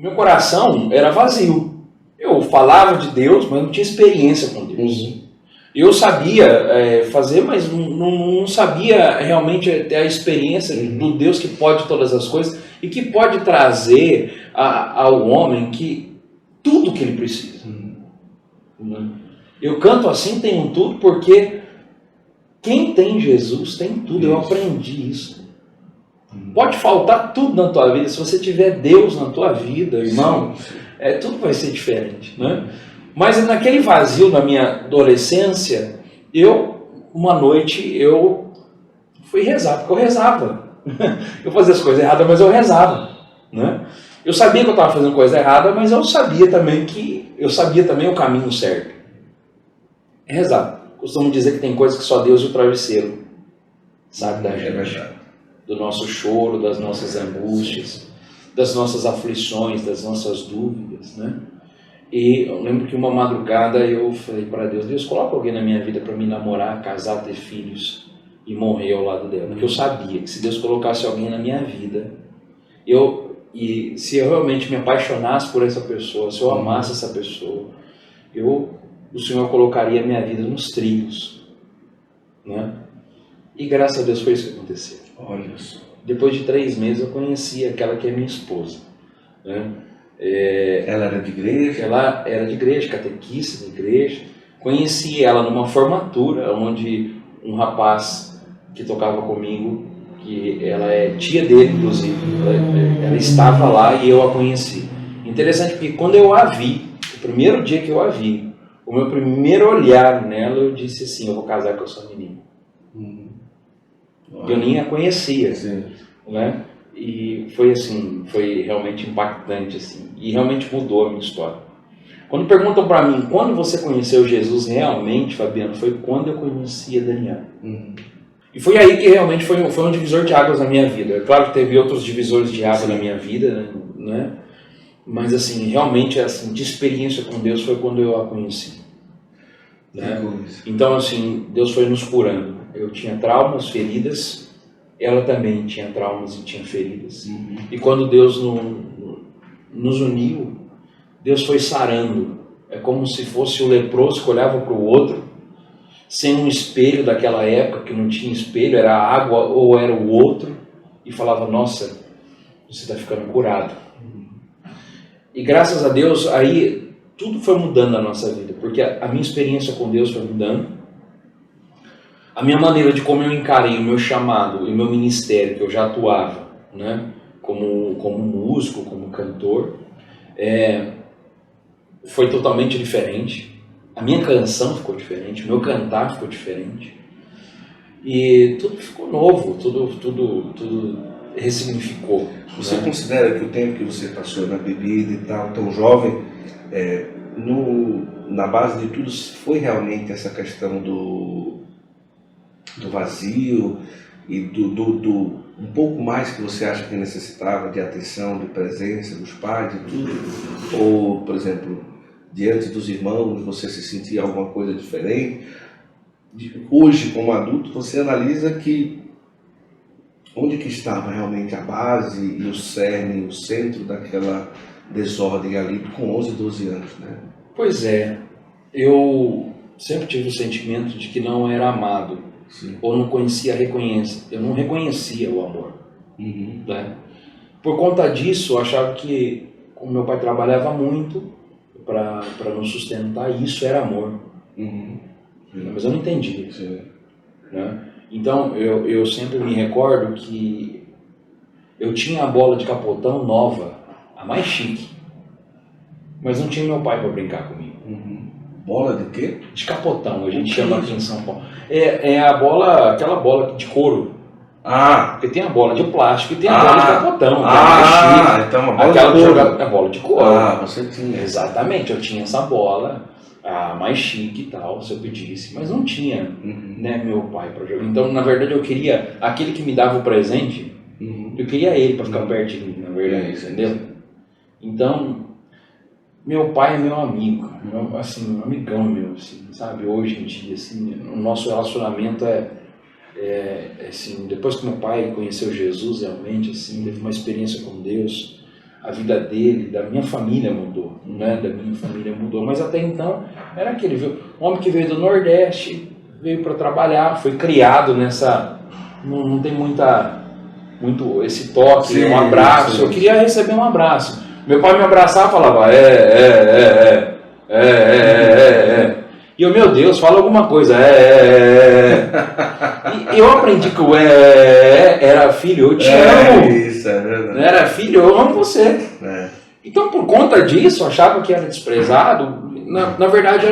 meu coração era vazio. Eu falava de Deus, mas não tinha experiência com Deus. Eu sabia fazer, mas não sabia realmente ter a experiência do Deus que pode todas as coisas e que pode trazer ao homem tudo que ele precisa. Eu canto assim, tenho tudo, porque quem tem Jesus tem tudo. Eu aprendi isso. Pode faltar tudo na tua vida, se você tiver Deus na tua vida, irmão, tudo vai ser diferente, né? Mas naquele vazio na minha adolescência, uma noite, eu fui rezar, porque eu rezava. Eu fazia as coisas erradas, mas eu rezava, né? Eu sabia que eu estava fazendo coisa errada, mas eu sabia também o caminho certo. É rezar. Costumo dizer que tem coisas que só Deus e o travesseiro sabe da gente. Do nosso choro, das nossas angústias, das nossas aflições, das nossas dúvidas, né? E eu lembro que uma madrugada eu falei para Deus, Deus, coloca alguém na minha vida para me namorar, casar, ter filhos e morrer ao lado dela. Porque eu sabia que se Deus colocasse alguém na minha vida, e se eu realmente me apaixonasse por essa pessoa, se eu amasse essa pessoa, o Senhor colocaria a minha vida nos trilhos, né? E graças a Deus foi isso que aconteceu. Olha só. Depois de 3 meses eu conheci aquela que é minha esposa, né? Ela era de igreja? Ela era de igreja, catequista de igreja. Conheci ela numa formatura, onde um rapaz que tocava comigo, que ela é tia dele, inclusive, ela estava lá e eu a conheci. Interessante porque quando eu a vi, o primeiro dia que eu a vi, o meu primeiro olhar nela, eu disse assim, eu vou casar com essa menina. Eu nem a conhecia, né? E foi assim, foi realmente impactante assim, e realmente mudou a minha história. Quando perguntam para mim, quando você conheceu Jesus realmente, Fabiano, foi quando eu conheci a Daniela. E foi aí que realmente foi um divisor de águas na minha vida. É claro que teve outros divisores de água na minha vida, né? Mas assim, realmente assim, de experiência com Deus foi quando eu a conheci. Né? Então assim, Deus foi nos curando. Eu tinha traumas, feridas, ela também tinha traumas e tinha feridas. E quando Deus nos uniu, Deus foi sarando. É como se fosse o leproso que olhava para o outro, sem um espelho daquela época, que não tinha espelho, era a água ou era o outro, e falava, nossa, você está ficando curado. E graças a Deus, aí tudo foi mudando na nossa vida, porque a minha experiência com Deus foi mudando. A minha maneira de como eu encarei o meu chamado e o meu ministério, que eu já atuava, né, como músico, como cantor, foi totalmente diferente. A minha canção ficou diferente, o meu cantar ficou diferente. E tudo ficou novo, tudo ressignificou. Você considera que o tempo que você passou na bebida e tal, tão jovem, na base de tudo foi realmente essa questão do vazio e do um pouco mais que você acha que necessitava de atenção, de presença dos pais e tudo? Ou, por exemplo, diante dos irmãos você se sentia alguma coisa diferente? Hoje, como adulto, você analisa que onde que estava realmente a base e o cerne, o centro daquela desordem ali com 11, 12 anos, né? Pois é, eu sempre tive o sentimento de que não era amado. Sim. Ou não conhecia eu não reconhecia o amor. Né? Por conta disso, eu achava que, como meu pai trabalhava muito para nos sustentar, isso era amor. Mas eu não entendi. Né? Então, eu sempre me recordo que eu tinha a bola de capotão nova, a mais chique, mas não tinha meu pai para brincar comigo. Bola de quê? De capotão, a gente chama aqui em São Paulo. É a bola, aquela bola de couro. Porque tem a bola de plástico e tem a bola de capotão. Então a bola de couro. A bola de couro. Você tinha. Exatamente, eu tinha essa bola, a mais chique e tal, se eu pedisse, mas não tinha, né, meu pai para jogar. Então, na verdade, eu queria aquele que me dava o presente, eu queria ele para ficar perto de mim, na verdade, entendeu? Então, meu pai é meu amigo, assim, um amigão meu, assim, sabe? Hoje em dia, assim, o nosso relacionamento assim, depois que meu pai conheceu Jesus, realmente, assim, teve uma experiência com Deus, a vida dele, da minha família mudou, né? Da minha família mudou, mas até então era aquele homem que veio do Nordeste, veio para trabalhar, foi criado nessa, não tem muito esse toque, sim, um abraço, sim. Eu queria receber um abraço, meu pai me abraçava e falava, e eu, meu Deus, fala alguma coisa, E eu aprendi que o era filho, eu te amo. Isso, é verdade. Era filho, eu amo você. Então, por conta disso, eu achava que era desprezado. Na verdade,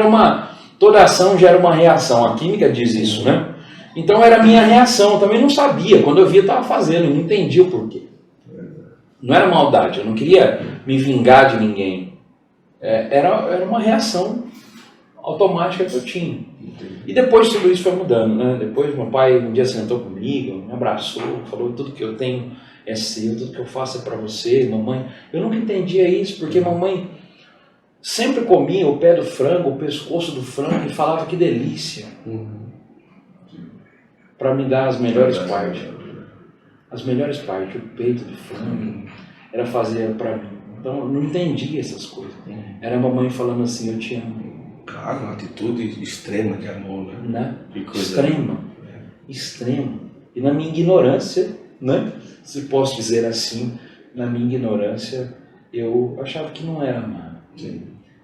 toda ação gera uma reação. A química diz isso, né? Então, era a minha reação. Eu também não sabia. Quando eu via, eu estava fazendo. Eu não entendi o porquê. Não era maldade. Eu não queria me vingar de ninguém. Era uma reação automática que eu tinha. E depois tudo isso foi mudando, né? Depois meu pai um dia sentou comigo, me abraçou, falou, tudo que eu tenho é seu, tudo que eu faço é para você, mamãe. Eu nunca entendia isso, porque mamãe sempre comia o pé do frango, o pescoço do frango e falava que delícia. Para me dar as melhores partes. As melhores partes, o peito do frango, era fazer para mim. Então eu não entendia essas coisas. Era a mamãe falando assim, eu te amo. Claro, uma atitude extrema de amor, né? Extrema. E na minha ignorância, né? Se posso dizer assim, na minha ignorância, eu achava que não era amado.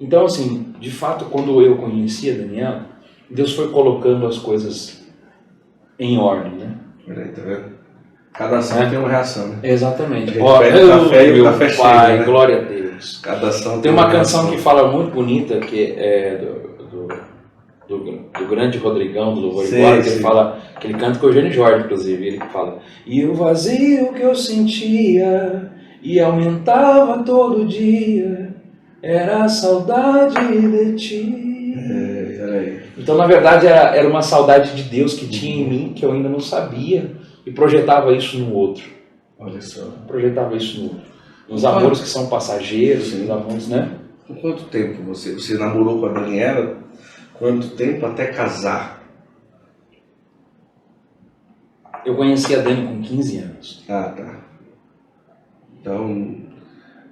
Então, assim, de fato, quando eu conheci a Daniela, Deus foi colocando as coisas em ordem, né? Peraí, tá vendo? Cada ação tem uma reação, né? Exatamente. Pede o café e o café chega, Pai, né? glória a Deus. Cada ação tem uma canção que fala muito bonita, que é do grande Rodrigão, do Louvor e Glória, que ele fala, que ele canta com o Eugênio Jorge, inclusive, ele fala, e o vazio que eu sentia e aumentava todo dia, era a saudade de ti. Então, na verdade, era uma saudade de Deus que tinha em mim, que eu ainda não sabia, e projetava isso no outro. Olha só. Projetava isso no outro. Nos amores que são passageiros, nos amores, né? Por quanto tempo você namorou com a Daniela? Quanto tempo até casar? Eu conheci a Dani com 15 anos. Ah, tá. Então,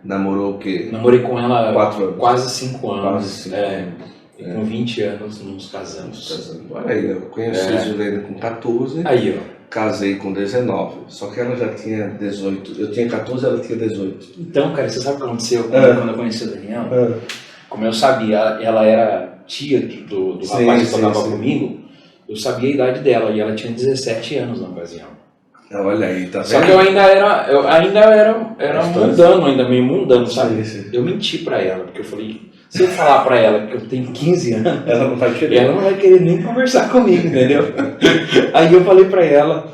namorou o quê? Namorei com ela 4 anos. Quase 5 anos. Quase 5 anos. E com 20 anos nos casamos. Olha aí, eu conheci a Juliana com 14. Aí, ó. Casei com 19, só que ela já tinha 18. Eu tinha 14, ela tinha 18. Então, cara, você sabe o que aconteceu quando eu conheci a Daniela? Como eu sabia, ela era tia do rapaz que tocava comigo, eu sabia a idade dela e ela tinha 17 anos na ocasião. Olha aí, tá vendo? Só que eu ainda era mundano, ainda meio mundano, sabe? Sim. Eu menti pra ela, porque eu falei, se eu falar pra ela que eu tenho 15 anos, ela não vai querer. Ela não vai querer nem conversar comigo, entendeu? Aí eu falei pra ela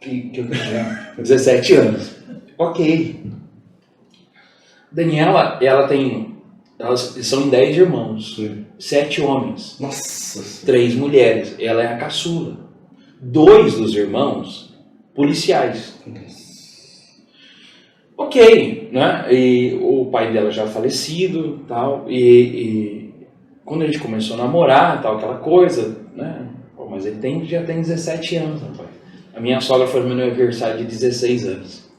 que eu tinha 17 anos. Ok. Daniela, elas são em 10 irmãos, 7 homens, Nossa. 3 mulheres. Ela é a caçula. 2 dos irmãos, policiais. Ok, né? E o pai dela já falecido, tal. E quando a gente começou a namorar, tal, aquela coisa, né? Pô, mas ele já tem 17 anos, rapaz. A minha sogra foi no meu aniversário de 16 anos.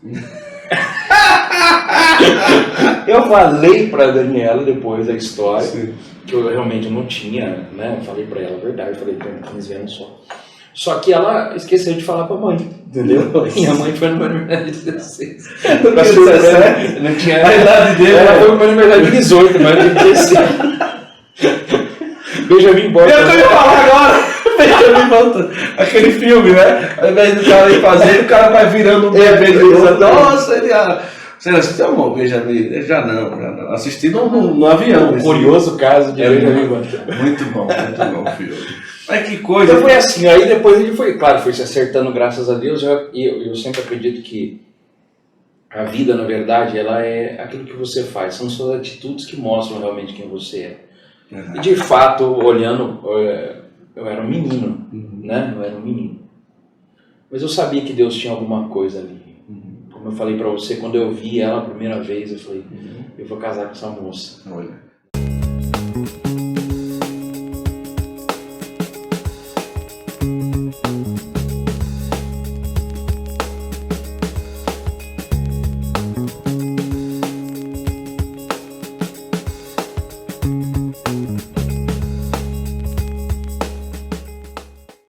Eu falei pra Daniela depois da história, que eu realmente não tinha, né? Eu falei pra ela a verdade, eu falei que eu tinha 15 anos só. Só que ela esqueceu de falar pra mãe, entendeu? E a mãe foi no meu aniversário de 16. Não tinha. A idade dele. Ela foi no meu aniversário de 18, mas de 16. Benjamin Button. Eu ia falar agora! Benjamin Button. Aquele filme, né? Ao invés do cara ir fazendo, o cara vai virando um bebê de outro. Nossa, ele. Você não assistiu o Benjamin? Já não. Assisti no avião. Um curioso caso de Benjamin Button. Muito bom o filme. Mas que coisa. Então foi assim, aí depois ele foi se acertando, graças a Deus. Eu sempre acredito que a vida, na verdade, ela é aquilo que você faz. São suas atitudes que mostram realmente quem você é. E de fato, olhando, eu era um menino, né? Eu era um menino. Mas eu sabia que Deus tinha alguma coisa ali. Como eu falei pra você, quando eu vi ela a primeira vez, eu falei, eu vou casar com essa moça. Olha. Deus.